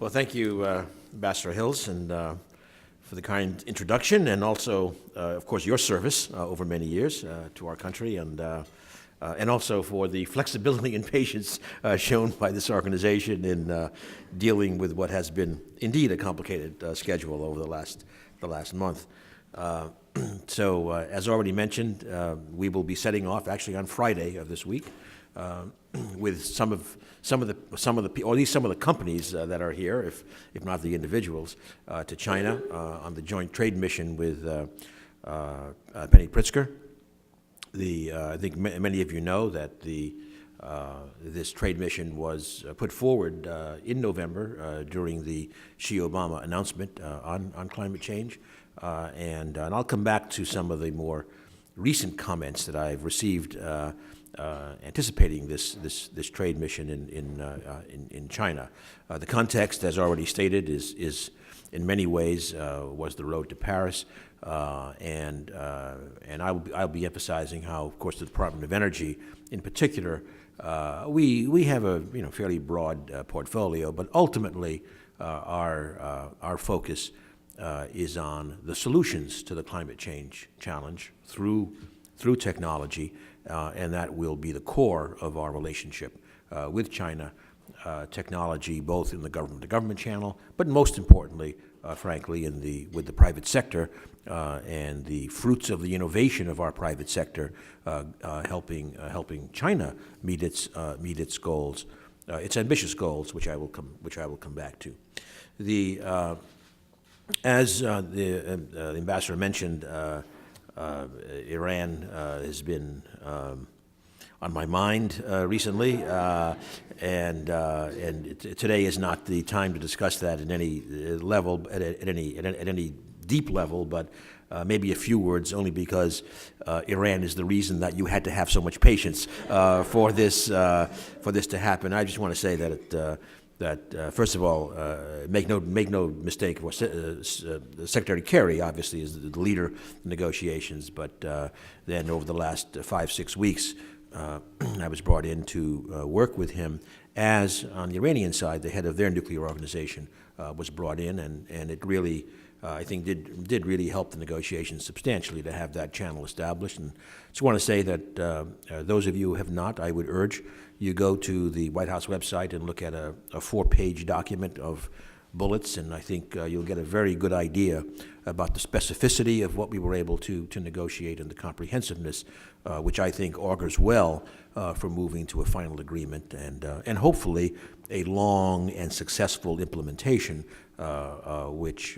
Well, thank you, Ambassador Hills, and for the kind introduction, and also, of course, your service over many years to our country, and also for the flexibility and patience shown by this organization in dealing with what has been indeed a complicated schedule over the last month. As already mentioned, we will be setting off actually on Friday of this week with some of the companies that are here, if not the individuals, to China on the joint trade mission with Penny Pritzker. I think many of you know that this trade mission was put forward in November during the Xi-Obama announcement on climate change, and I'll come back to some of the more recent comments that I've received anticipating this trade mission in China. The context, as already stated, is in many ways was the road to Paris, and I'll be emphasizing how, of course, the Department of Energy, in particular, we have a fairly broad portfolio, but ultimately our focus is on the solutions to the climate change challenge through technology, and that will be the core of our relationship with China. Technology, both in the government-to-government channel, but most importantly, frankly, with the private sector, and the fruits of the innovation of our private sector, helping China meet its goals, its ambitious goals, which I will come back to. As the ambassador mentioned, Iran has been on my mind recently, and today is not the time to discuss that at any level, at any deep level, but maybe a few words, only because Iran is the reason that you had to have so much patience for this to happen. I just want to say that first of all, make no mistake, Secretary Kerry obviously is the leader of negotiations, but then over the last 5-6 weeks, I was brought in to work with him as, on the Iranian side, the head of their nuclear organization was brought in, and it really, I think, did really help the negotiations substantially to have that channel established. And just want to say that those of you who have not, I would urge you go to the White House website and look at a 4-page document of bullets, and I think you'll get a very good idea about the specificity of what we were able to negotiate and the comprehensiveness, which I think augurs well for moving to a final agreement and hopefully a long and successful implementation, which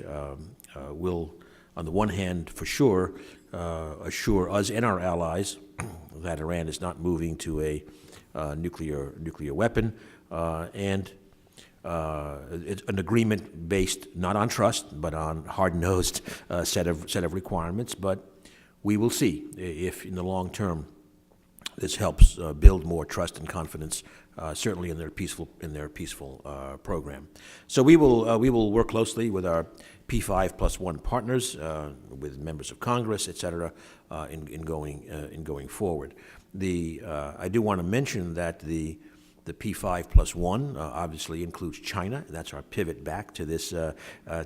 will, on the one hand, for sure, assure us and our allies that Iran is not moving to a nuclear weapon, and it's an agreement based not on trust, but on hard-nosed set of requirements. But we will see if, in the long term, this helps build more trust and confidence, certainly in their peaceful program. So we will work closely with our P5+1 partners, with members of Congress, et cetera, in going forward. I do want to mention that the P5+1 obviously includes China. That's our pivot back to this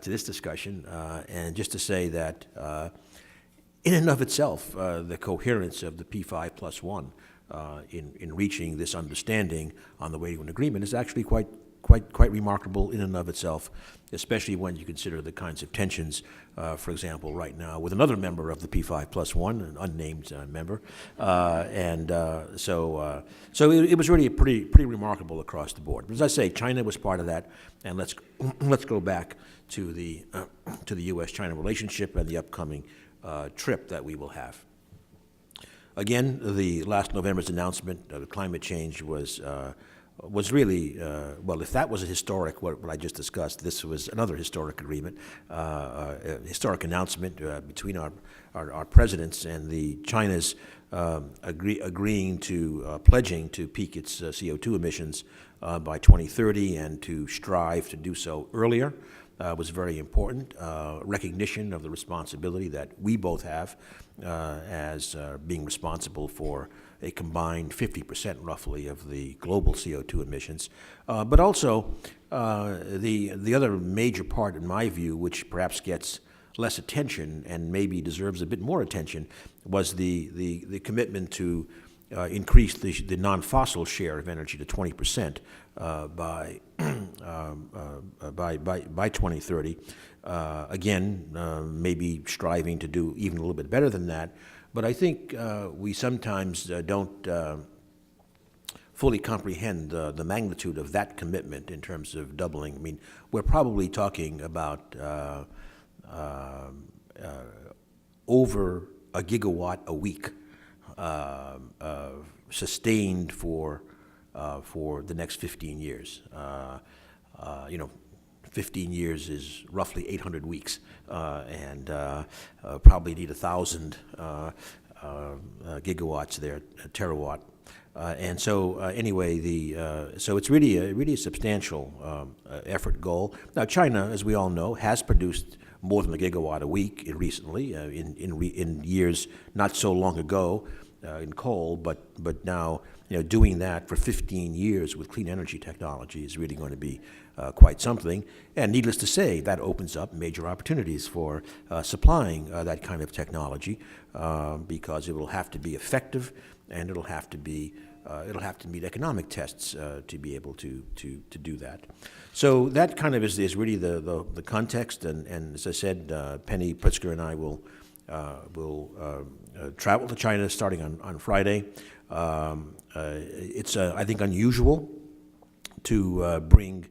discussion, and just to say that in and of itself, the coherence of the P5+1 in reaching this understanding on the way to an agreement is actually quite remarkable in and of itself, especially when you consider the kinds of tensions, for example, right now with another member of the P5+1, an unnamed member, so it was really pretty remarkable across the board. But as I say, China was part of that, and let's go back to the U.S.-China relationship and the upcoming trip that we will have. Again, the last November's announcement of climate change was really, well, if that was a historic, what I just discussed, this was another historic agreement, a historic announcement between our presidents and China's agreeing to, pledging to peak its CO2 emissions by 2030 and to strive to do so earlier. Was very important. Recognition of the responsibility that we both have as being responsible for a combined 50% roughly of the global CO2 emissions, but also The other major part, in my view, which perhaps gets less attention and maybe deserves a bit more attention, was the commitment to increase the non-fossil share of energy to 20% by 2030. Again, maybe striving to do even a little bit better than that. But I think we sometimes don't fully comprehend the magnitude of that commitment in terms of doubling. I mean, we're probably talking about over a gigawatt a week sustained for the next 15 years. 15 years is roughly 800 weeks, and probably need 1,000 gigawatts there, a terawatt. And so anyway, so it's really a substantial effort goal. Now, China, as we all know, has produced more than a gigawatt a week recently, in years not so long ago in coal, but now doing that for 15 years with clean energy technology is really going to be quite something. And needless to say, that opens up major opportunities for supplying that kind of technology because it will have to be effective, and it'll have to meet economic tests to be able to do that. So that kind of is really the context. And as I said, Penny Pritzker and I will travel to China starting on Friday. It's I think unusual to bring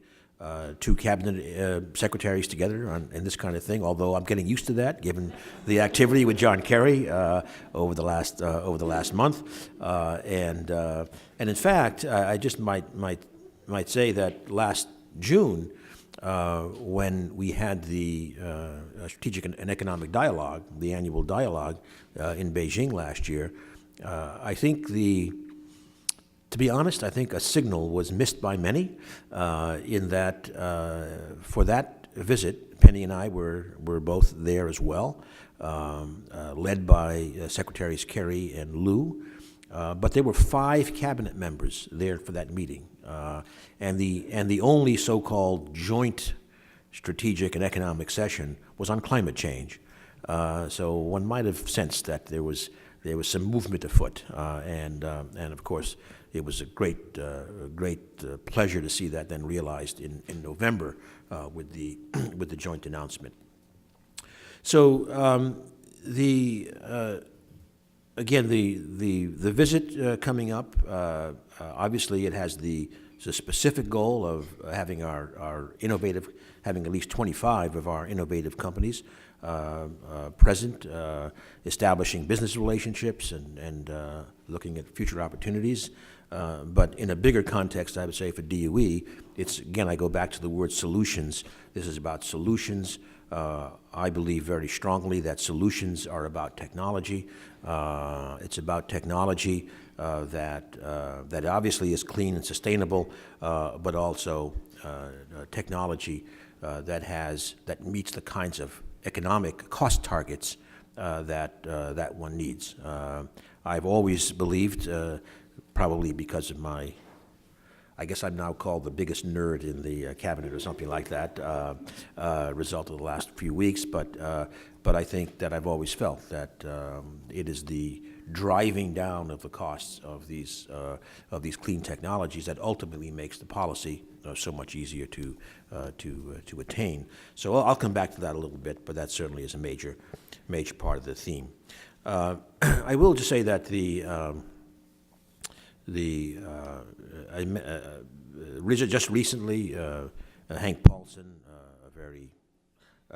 two cabinet secretaries together in this kind of thing. Although I'm getting used to that, given the activity with John Kerry over the last month, and in fact, I just might say that last June, when we had the Strategic and Economic Dialogue, the annual dialogue in Beijing last year, I think to be honest, I think a signal was missed by many in that for that visit, Penny and I were both there as well, led by Secretaries Kerry and Liu. But there were 5 cabinet members there for that meeting, and the only so-called joint strategic and economic session was on climate change. So one might have sensed that there was some movement afoot, and of course it was a great pleasure to see that then realized in November with the joint announcement. So again, the visit coming up, obviously it has the specific goal of having having at least 25 of our innovative companies present, establishing business relationships and looking at future opportunities. But in a bigger context, I would say for DOE, it's, again, I go back to the word solutions. This is about solutions. I believe very strongly that solutions are about technology. It's about technology that obviously is clean and sustainable, but also technology that meets the kinds of economic cost targets that one needs. I've always believed, probably because of I guess I'm now called the biggest nerd in the cabinet or something like that, result of the last few weeks. But I think that I've always felt that it is the driving down of the costs of these clean technologies that ultimately makes the policy so much easier to attain. So I'll come back to that a little bit, but that certainly is a major part of the theme. I will just say that just recently, Hank Paulson,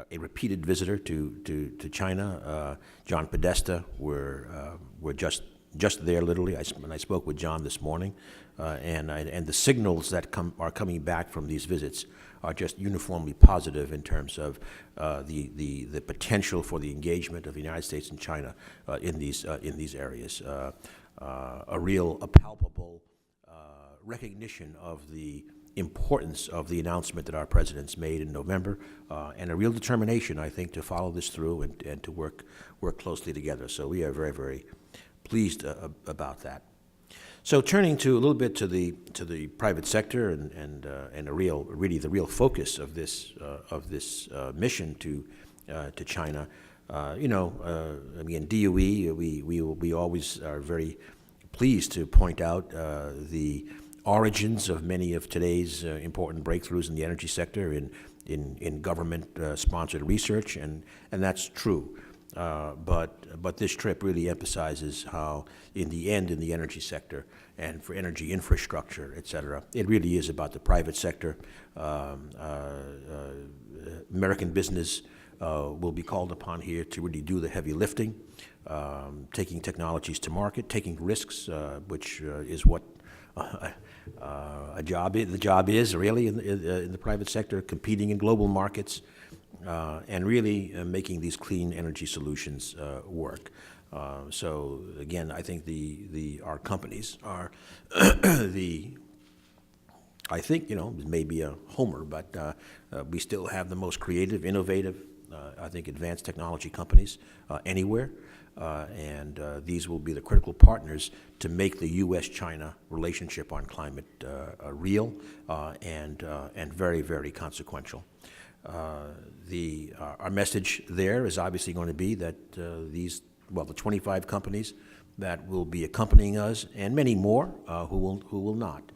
a repeated visitor to China, John Podesta, were just there literally. When I spoke with John this morning, and the signals that are coming back from these visits are just uniformly positive in terms of the potential for the engagement of the United States and China in these areas. A palpable recognition of the importance of the announcement that our presidents made in November, and a real determination, I think, to follow this through and to work closely together. So we are very, very pleased about that. So turning to a little bit to the private sector and really the real focus of this mission to China, again, DOE, we always are very pleased to point out the origins of many of today's important breakthroughs in the energy sector in government-sponsored research, and that's true. But this trip really emphasizes how, in the end, in the energy sector and for energy infrastructure, et cetera, it really is about the private sector. American business will be called upon here to really do the heavy lifting, taking technologies to market, taking risks, which is what the job is really in the private sector, competing in global markets, and really making these clean energy solutions work. So again, I think our companies are I think, it may be a homer, but we still have the most creative, innovative, I think, advanced technology companies anywhere. And these will be the critical partners to make the U.S.-China relationship on climate real and very, very consequential. Our message there is obviously going to be that the 25 companies that will be accompanying us, and many more who will not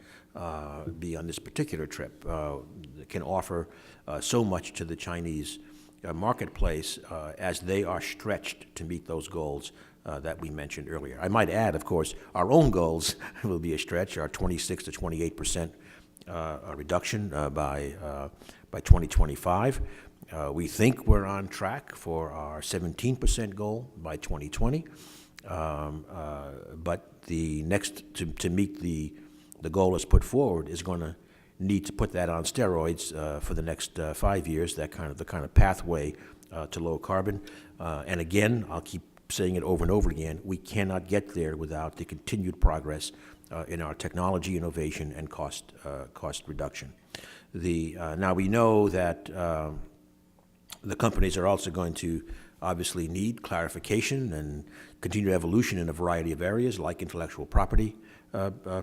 be on this particular trip, can offer so much to the Chinese marketplace as they are stretched to meet those goals that we mentioned earlier. I might add, of course, our own goals will be a stretch, our 26 to 28% reduction by 2025. We think we're on track for our 17% goal by 2020. But the next, to meet the goal as put forward, is going to need to put that on steroids for the next 5 years, the kind of pathway to low carbon. And again, I'll keep saying it over and over again, we cannot get there without the continued progress in our technology innovation and cost reduction. Now we know that the companies are also going to obviously need clarification and continued evolution in a variety of areas like intellectual property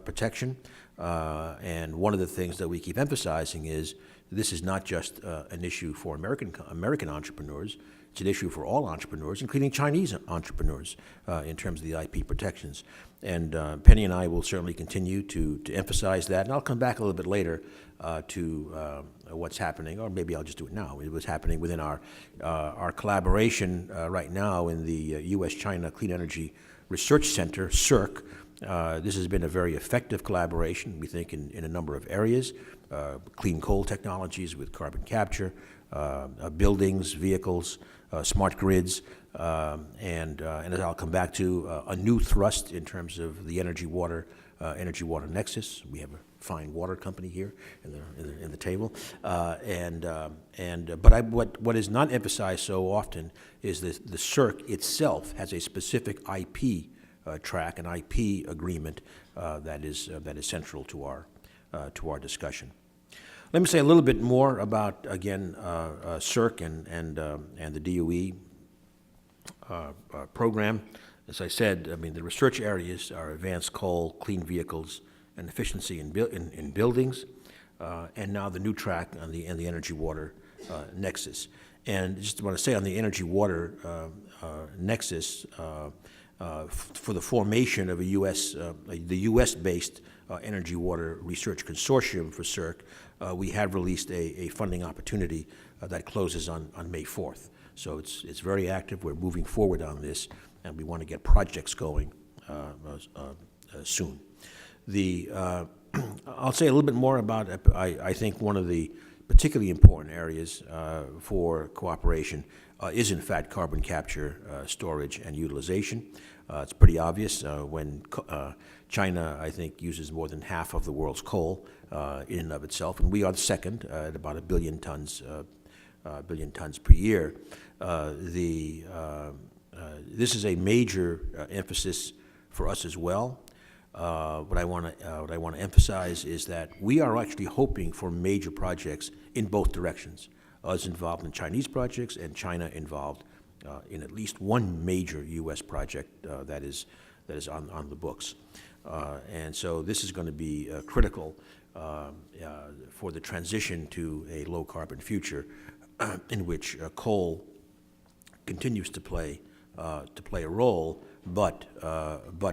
protection. And one of the things that we keep emphasizing is this is not just an issue for American entrepreneurs. It's an issue for all entrepreneurs, including Chinese entrepreneurs, in terms of the IP protections. And Penny and I will certainly continue to emphasize that. And I'll come back a little bit later to what's happening, or maybe I'll just do it now. What's happening within our collaboration right now in the U.S.-China Clean Energy Research Center, CERC. This has been a very effective collaboration, we think, in a number of areas. Clean coal technologies with carbon capture, buildings, vehicles, smart grids, and as I'll come back to, a new thrust in terms of the energy-water nexus. We have a fine water company here in the table. But what is not emphasized so often is the CERC itself has a specific IP track, an IP agreement that is central to our discussion. Let me say a little bit more about, again, CERC and the DOE program. As I said, the research areas are advanced coal, clean vehicles, and efficiency in buildings, and now the new track on the energy-water nexus. And just want to say on the energy-water nexus, for the formation of the U.S.-based energy-water research consortium for CERC, we have released a funding opportunity that closes on May 4th. So it's very active. We're moving forward on this, and we want to get projects going soon. I'll say a little bit more about, I think, one of the particularly important areas for cooperation is, in fact, carbon capture, storage, and utilization. It's pretty obvious when China, I think, uses more than half of the world's coal in and of itself, and we are the second at about 1 billion tons per year. This is a major emphasis for us as well. What I want to emphasize is that we are actually hoping for major projects in both directions. Us involved in Chinese projects and China involved in at least one major U.S. project that is on the books. And so this is going to be critical for the transition to a low-carbon future in which coal continues to play a role, but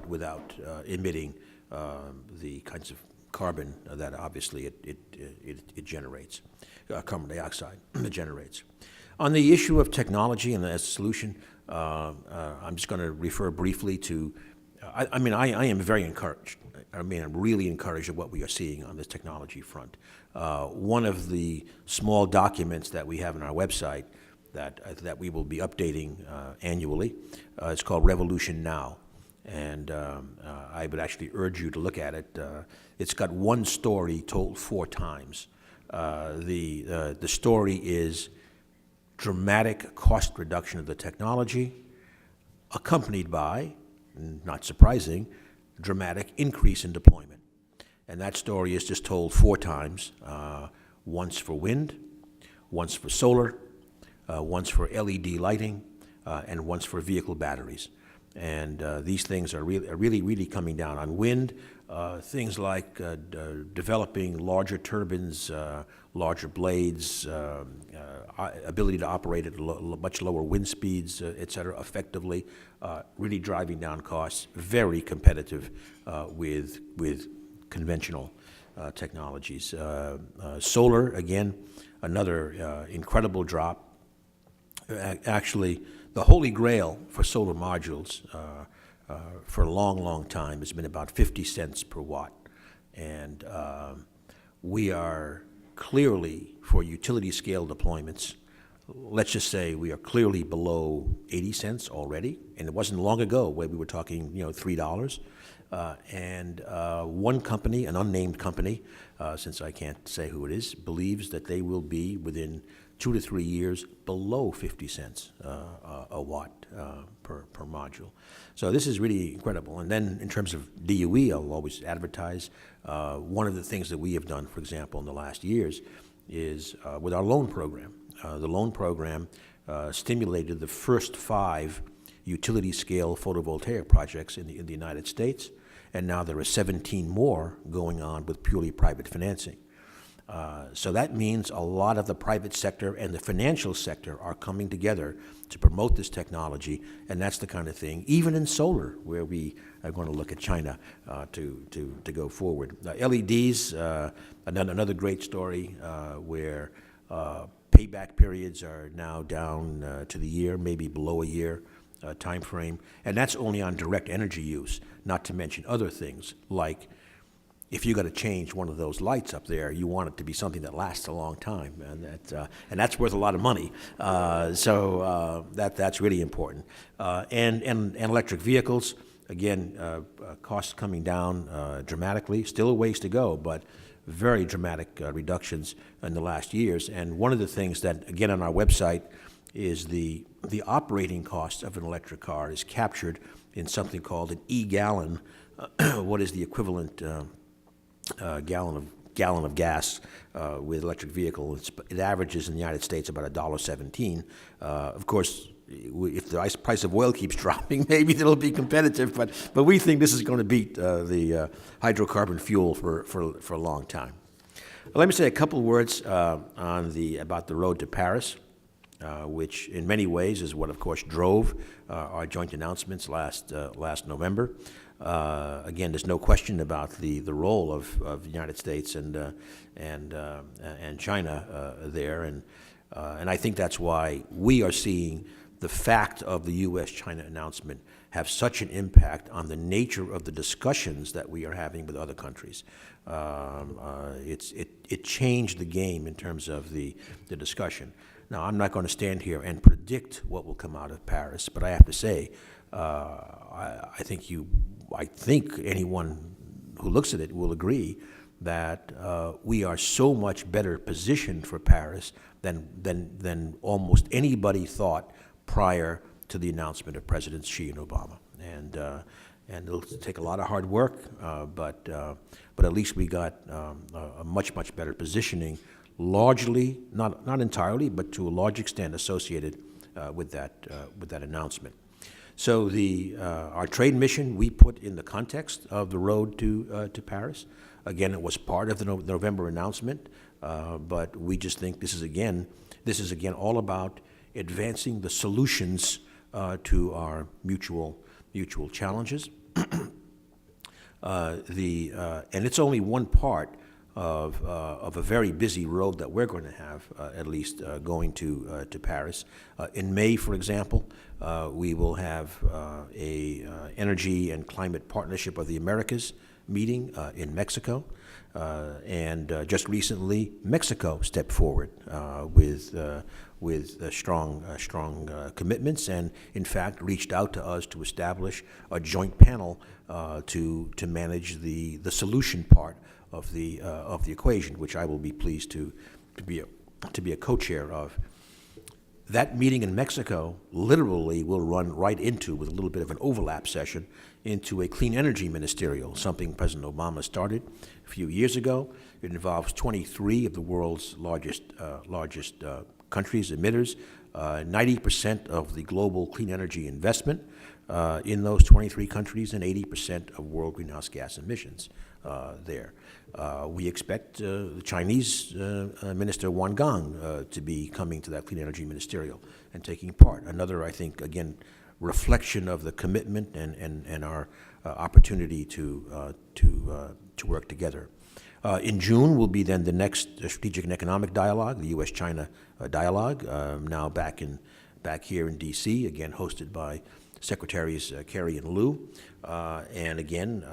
without emitting the kinds of carbon that obviously it generates, carbon dioxide it generates. On the issue of technology and as a solution, I'm just going to refer briefly to, I am very encouraged. I'm really encouraged at what we are seeing on this technology front. One of the small documents that we have on our website that we will be updating annually is called Revolution Now. And I would actually urge you to look at it. It's got one story told 4 times. The story is dramatic cost reduction of the technology, accompanied by, not surprising, dramatic increase in deployment. And that story is just told 4 times, once for wind, once for solar, once for LED lighting, and once for vehicle batteries. And these things are really coming down. On wind, things like developing larger turbines, larger blades, ability to operate at much lower wind speeds, et cetera, effectively, really driving down costs, very competitive with conventional technologies. Solar, again, another incredible drop. Actually, the holy grail for solar modules for a long time has been about 50 cents per watt. And we are clearly, for utility scale deployments, let's just say we are clearly below 80 cents already. And it wasn't long ago where we were talking, $3. And one company, an unnamed company, since I can't say who it is, believes that they will be within 2 to 3 years below 50 cents a watt per module. So this is really incredible. And then in terms of DOE, I'll always advertise, one of the things that we have done, for example, in the last years is with our loan program. The loan program stimulated the first 5 utility-scale photovoltaic projects in the United States, and now there are 17 more going on with purely private financing. So that means a lot of the private sector and the financial sector are coming together to promote this technology, and that's the kind of thing, even in solar, where we are going to look at China to go forward. LEDs, another great story where payback periods are now down to the year, maybe below a year time frame, and that's only on direct energy use, not to mention other things like if you got to change one of those lights up there, you want it to be something that lasts a long time, and that's worth a lot of money. So that's really important. And electric vehicles, again, costs coming down dramatically. Still a ways to go, but very dramatic reductions in the last years. And one of the things that, again, on our website is the operating cost of an electric car is captured in something called an e-gallon. What is the equivalent gallon of gas with electric vehicle? It averages in the United States about $1.17. Of course, if the price of oil keeps dropping, maybe it'll be competitive. But we think this is going to beat the hydrocarbon fuel for a long time. Let me say a couple words about the road to Paris, which in many ways is what, of course, drove our joint announcements last November. Again, there's no question about the role of the United States and China there, and I think that's why we are seeing the fact of the U.S.-China announcement have such an impact on the nature of the discussions that we are having with other countries. It changed the game in terms of the discussion. Now, I'm not going to stand here and predict what will come out of Paris, but I have to say, I think anyone who looks at it will agree that we are so much better positioned for Paris than almost anybody thought prior to the announcement of Presidents Xi and Obama. And it'll take a lot of hard work, but at least we got a much better positioning, largely, not entirely, but to a large extent associated with that announcement. So our trade mission we put in the context of the road to Paris. Again, it was part of the November announcement, but we just think this is again all about advancing the solutions to our mutual challenges. And it's only one part of a very busy road that we're going to have, at least going to Paris. In May, for example, we will have a Energy and Climate Partnership of the Americas meeting in Mexico. And just recently, Mexico stepped forward with strong commitments, and in fact reached out to us to establish a joint panel to manage the solution part of the equation, which I will be pleased to be a co-chair of. That meeting in Mexico literally will run right into, with a little bit of an overlap session, into a clean energy ministerial, something President Obama started a few years ago. It involves 23 of the world's largest countries, emitters, 90% of the global clean energy investment in those 23 countries, and 80% of world greenhouse gas emissions there. We expect the Chinese Minister Wang Gang to be coming to that clean energy ministerial and taking part. Another, I think, again, reflection of the commitment and our opportunity to work together. In June will be then the next Strategic and Economic Dialogue, the U.S.-China dialogue, now back here in D.C., again hosted by Secretaries Kerry and Liu. And again,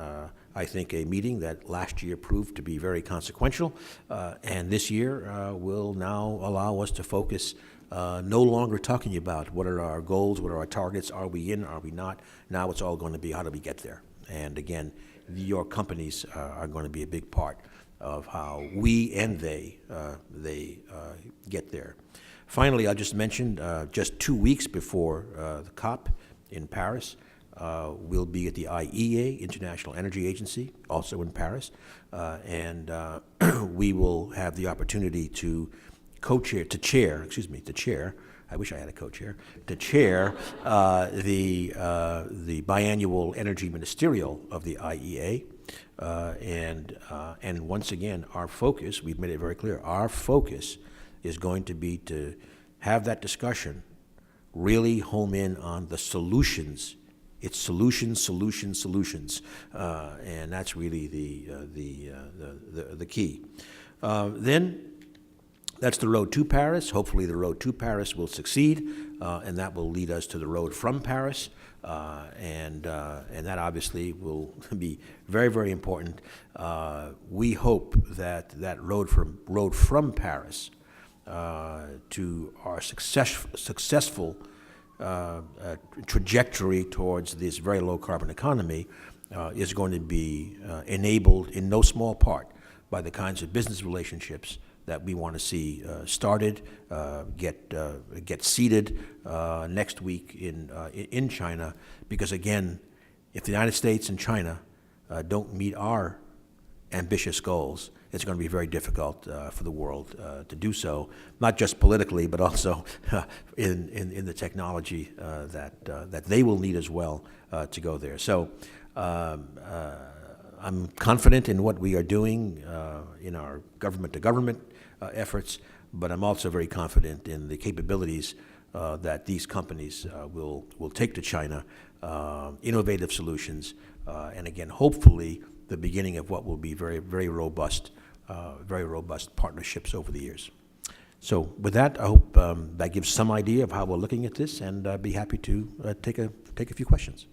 I think a meeting that last year proved to be very consequential, and this year will now allow us to focus no longer talking about what are our goals, what are our targets, are we in, are we not. Now it's all going to be how do we get there. And again, your companies are going to be a big part of how we and they get there. Finally, I'll just mention, just 2 weeks before the COP in Paris, we'll be at the IEA, International Energy Agency, also in Paris, and we will have the opportunity to chair, I wish I had a co-chair, to chair the biannual energy ministerial of the IEA. And once again, our focus, we've made it very clear, our focus is going to be to have that discussion really home in on the solutions. It's solutions, and that's really the key. Then that's the road to Paris. Hopefully the road to Paris will succeed, and that will lead us to the road from Paris, and that obviously will be very, very important. We hope that road from Paris to our successful trajectory towards this very low carbon economy is going to be enabled in no small part by the kinds of business relationships that we want to see started, get seeded next week in China. Because again, if the United States and China don't meet our ambitious goals, it's going to be very difficult for the world to do so, not just politically, but also in the technology that they will need as well to go there. So I'm confident in what we are doing in our government-to-government efforts, but I'm also very confident in the capabilities that these companies will take to China, innovative solutions, and again, hopefully, the beginning of what will be very, very robust partnerships over the years. So with that, I hope that gives some idea of how we're looking at this, and I'd be happy to take a few questions.